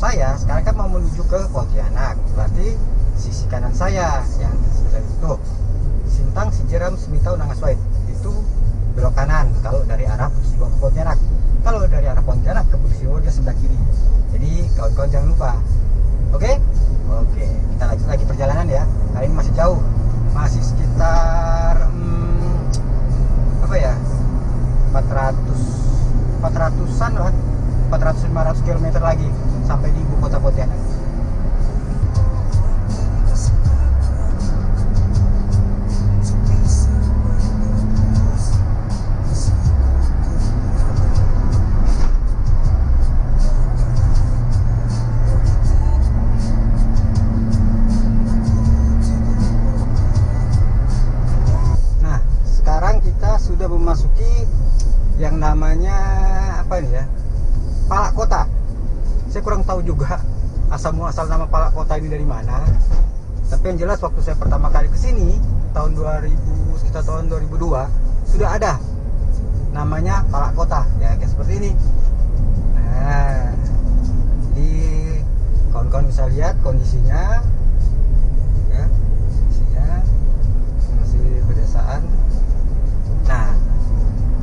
saya sekarang kan mau menuju ke Pontianak, berarti sisi kanan saya yang sebelah itu Sintang, Sijeram, Semitau, Nangaswait itu belok kanan kalau dari arah Pusiro ke Pontianak. Kalau dari arah Pontianak ke Pusiro dia sebelah kiri. Jadi kawan-kawan jangan lupa. Oke? Oke, kita lanjut lagi perjalanan ya. Kali ini masih jauh, masih sekitar apa ya, 400-an lah, 400-500 km lagi sampai di ibu kota Pontianak. Sudah memasuki yang namanya apa ini ya, Palak Kota. Saya kurang tahu juga asal muasal nama Palak Kota ini dari mana. Tapi yang jelas waktu saya pertama kali kesini tahun 2000, sekitar tahun 2002 sudah ada namanya Palak Kota ya, kayak seperti ini. Nah, jadi kawan-kawan bisa lihat kondisinya ya, kondisinya masih pedesaan. Nah,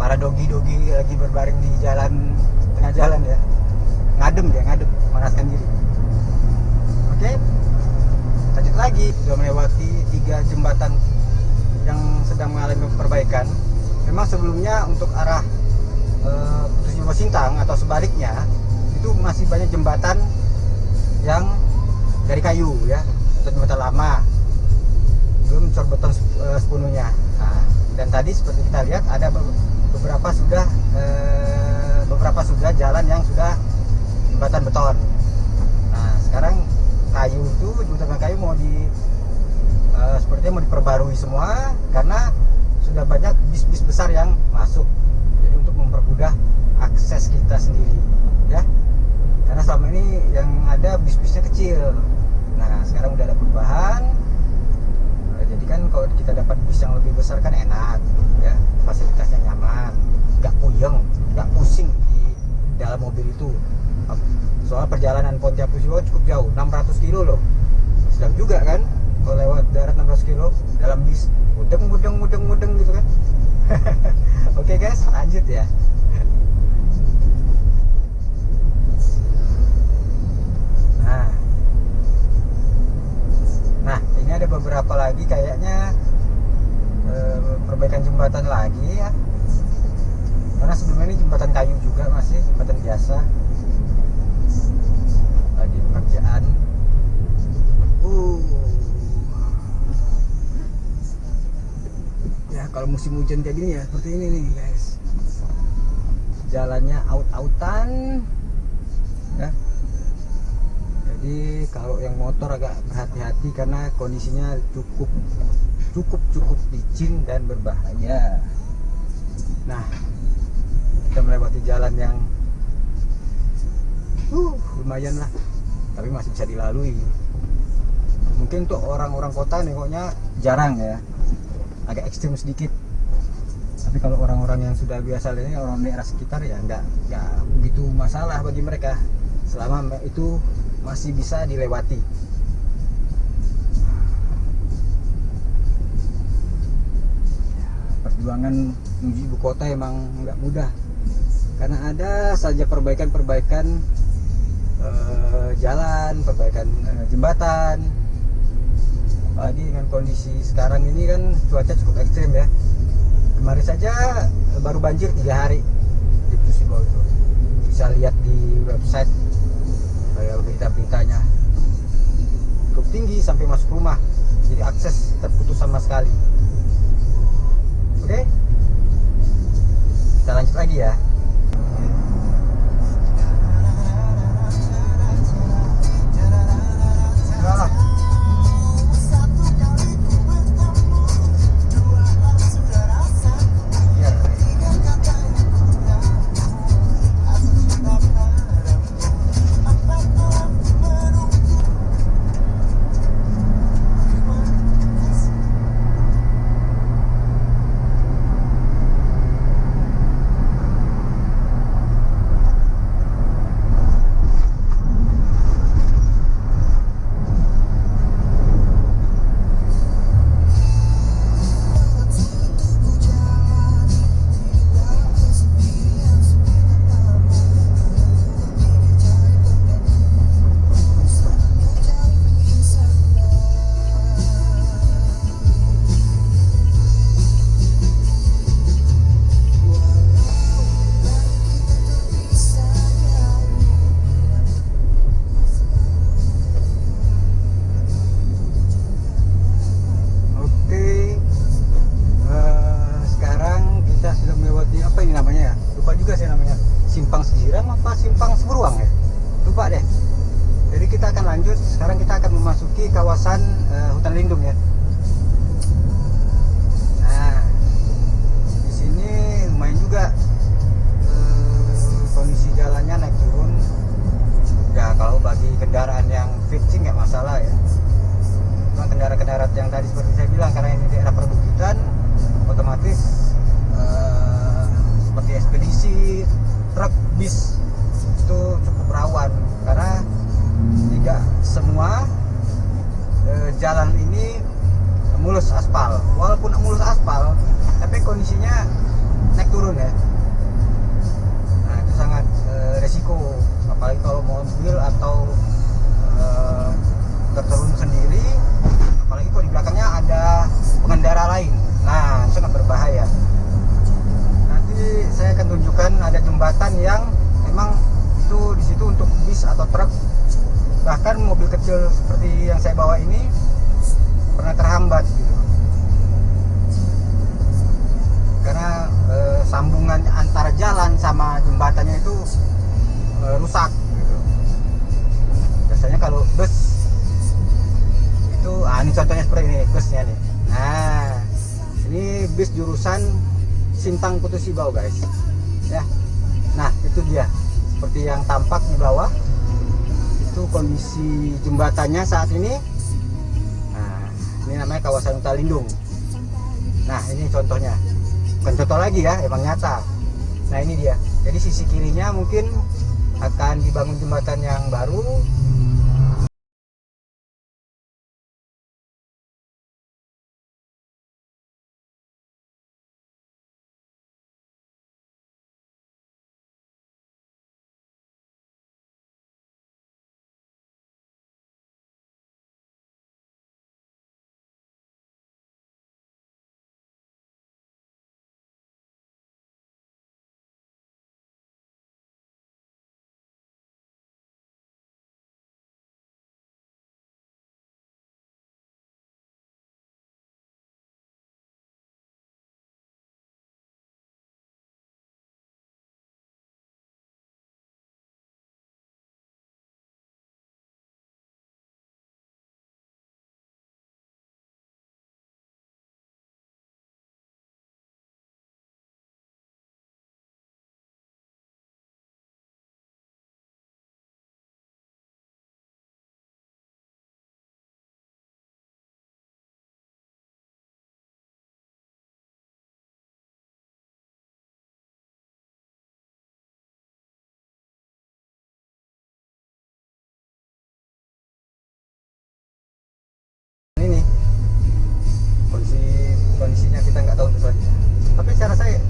para dogi-dogi lagi berbaring di jalan, tengah jalan ya, ngadem, manaskan diri. Oke, lanjut lagi. Sudah melewati 3 jembatan yang sedang mengalami perbaikan. Memang sebelumnya untuk arah Pusiro Sintang atau sebaliknya itu masih banyak jembatan yang dari kayu ya, atau jembatan lama, belum cor beton sepenuhnya. Nah, dan tadi seperti kita lihat ada beberapa sudah jalan yang sudah jembatan beton. Nah, sekarang kayu itu, jembatan kayu mau sepertinya mau diperbarui semua karena sudah banyak bis-bis besar yang masuk. Jadi untuk mempermudah akses kita sendiri ya. Karena selama ini yang ada bis-bisnya kecil. Nah, sekarang udah ada perubahan. Jadi kan kalau kita dapat bus yang lebih besar kan enak ya, fasilitasnya nyaman, nggak puyeng, nggak pusing di dalam mobil itu. Soal perjalanan Pontianak Pusiro cukup jauh, 600 kilo loh, sedang juga kan kalau lewat darat 600 kilo dalam bis, mudeng gitu kan. Oke guys, lanjut ya. Nah, ini ada beberapa lagi kayaknya perbaikan jembatan lagi ya. Karena sebelumnya ini jembatan kayu juga, masih jembatan biasa. Lagi pengerjaan. Ya kalau musim hujan kayak gini ya, seperti ini nih guys. Jalannya aut-autan ya. Jadi kalau yang motor agak berhati-hati karena kondisinya cukup licin dan berbahaya. Nah, kita melewati jalan yang lumayan lah, tapi masih bisa dilalui. Mungkin untuk orang-orang kota nengoknya jarang ya, agak ekstrim sedikit. Tapi kalau orang-orang yang sudah biasa ini, orang daerah sekitar ya nggak begitu masalah bagi mereka selama itu masih bisa dilewati. Perjuangan menuju ibu kota emang nggak mudah karena ada saja perbaikan jalan, perbaikan jembatan. Apalagi dengan kondisi sekarang ini kan cuaca cukup ekstrim ya. Kemarin saja baru banjir 3 hari di Pusiro itu. Bisa lihat di website kayak berita-beritanya cukup tinggi sampai masuk rumah, jadi akses terputus sama sekali. Oke, kita lanjut lagi ya. memasuki kawasan hutan lindung ya. Nah, di sini lumayan juga kondisi jalannya naik turun. Ya kalau bagi kendaraan yang fit sih nggak masalah ya. Cuma kendaraan-kendaraan yang tadi seperti saya bilang, karena ini daerah perbukitan, otomatis seperti ekspedisi, truk, bis itu cukup rawan karena tidak semua jalan ini mulus aspal. Walaupun mulus aspal, tapi kondisinya naik turun ya. Nah itu sangat resiko, apalagi kalau mobil atau terturun sendiri, apalagi kalau di belakangnya ada pengendara lain. Nah itu sangat berbahaya. Nanti saya akan tunjukkan ada jembatan yang memang itu di situ untuk bis atau truk, bahkan mobil kecil seperti yang saya bawa ini pernah terhambat gitu. Karena sambungan antara jalan sama jembatannya itu rusak gitu. Biasanya kalau bus itu, ini contohnya seperti ini busnya nih. Nah, ini bis jurusan Sintang Putus Ibau guys. Ya. Nah, itu dia. Seperti yang tampak di bawah. Itu kondisi jembatannya saat ini. Nah, ini namanya kawasan hutan lindung. Nah, ini contohnya. Bukan contoh lagi ya, emang nyata. Nah, ini dia. Jadi sisi kirinya mungkin akan dibangun jembatan yang baru. Ini kondisinya kita nggak tahu selanjutnya. Tapi secara saya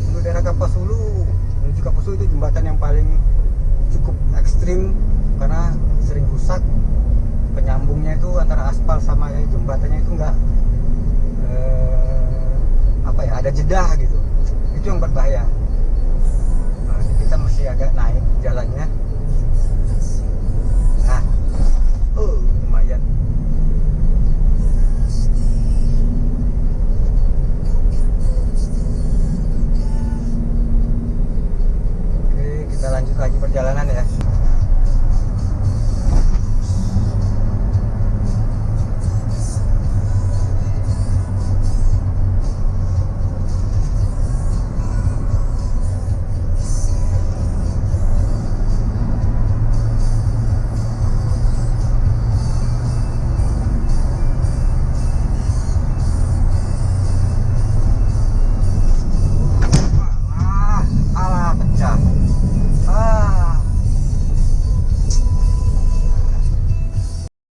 untuk daerah Kapuas Hulu menuju Kapuas Hulu itu jembatan yang paling cukup ekstrim karena sering rusak. Penyambungnya itu antara aspal sama jembatannya itu nggak ada jeda gitu. Itu yang berbahaya. Nah, ini kita masih agak naik jalannya. Nah, lumayan. Oke, kita lanjut lagi perjalanan ya.